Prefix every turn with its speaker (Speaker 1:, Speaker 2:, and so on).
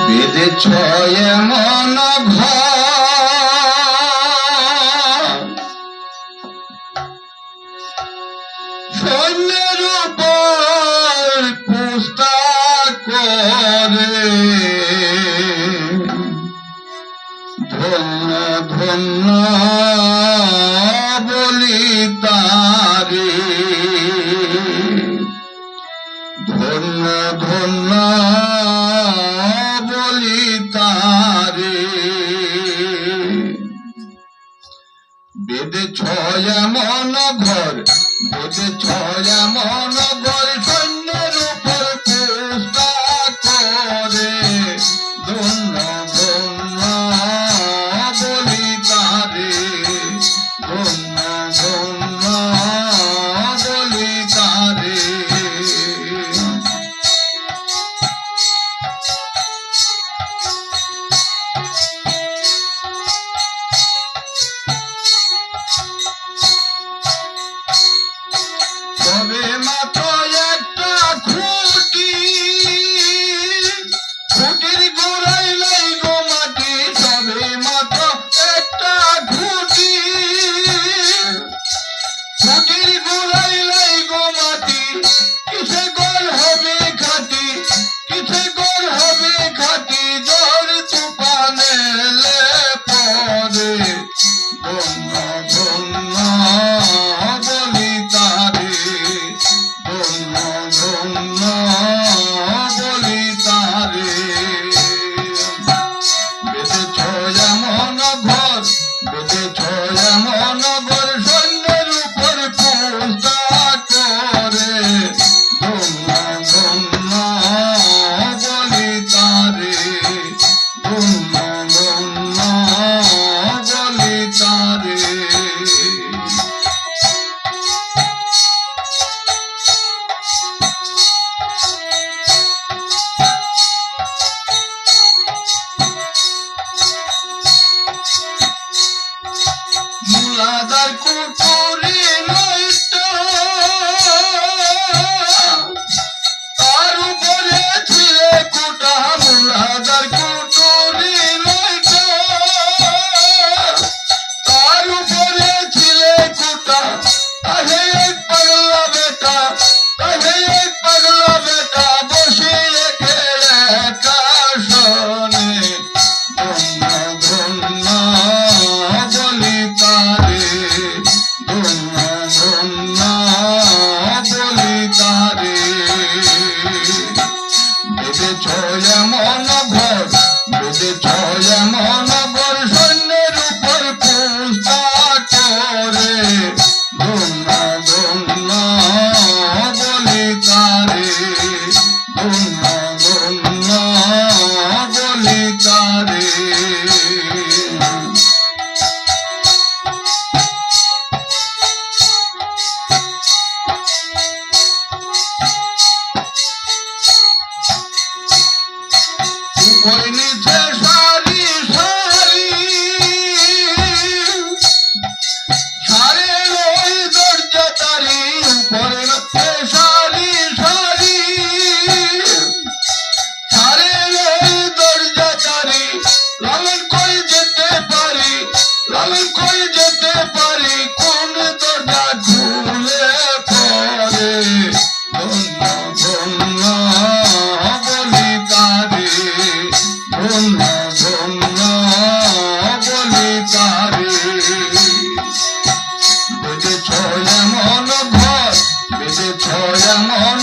Speaker 1: বেঁধেছ এমন সৈন্যের উপর পুস্তা করে ধন্য ধন্য বলি তারে ধন্য ধন্য বলি তারে বেঁধেছ এমন ঘর বেঁধেছ এমন ঘর সৈন্যের উপর পুস্তা করে ধন্য ধন্য বলি তারে ধন্য ধন্য বলি তারে তবে মাত্র একটা খুঁটি খুঁটির গোড়ায় লাই গো মাটি তবে মাত্র একটা খুঁটি খুঁটির গোড়ায় লাই গো মাটি কিসে গোল হবে খাটি কিসে গোল হবে খাটি ঝড় তুফান এলে পরে ধন্য ধন্য বলি তারে ধন্য ধন্য বলি তারে বেঁধেছ এমন ঘর বেঁধেছ এমন ঘর সৈন্যের উপর পুস্তা করে ধন্য ধন্য বলি তারে ধন্য ধন্য বলি তারে মুলাদার কুটুরি নয়তো তার উপরে ছিলে কুটা মুলাদার কুটুরি নয়তো তার উপরে ছিলে কুটা তাহে এক পাগলা বেটা তাহে এক পাগলা বেটা বসিয়ে খেলে কাশনে ধন্য ধন্য বলি তারে ধন্য ধন্য বলি তারে বেঁধেছ এমন ঘর বেঁধেছ এমন ঘর সৈন্যের উপর পুস্তা করে ধন্য ধন্য বলি তারে ধন্য ধন্য বলি তারে উপর নিচে সারি সারি সারে ওই দরজা তারি উপর নিচে সারি সারি সারে ওই দরজা তারি লালন কই যেতে পারি লালন কই যেতে পারি কোন দরজা খুলে পড়ে ধন্য ধন্য বলি তারে ধন্য ধন্য বলি তারে বেঁধেছ এমন ঘর বেঁধেছ এমন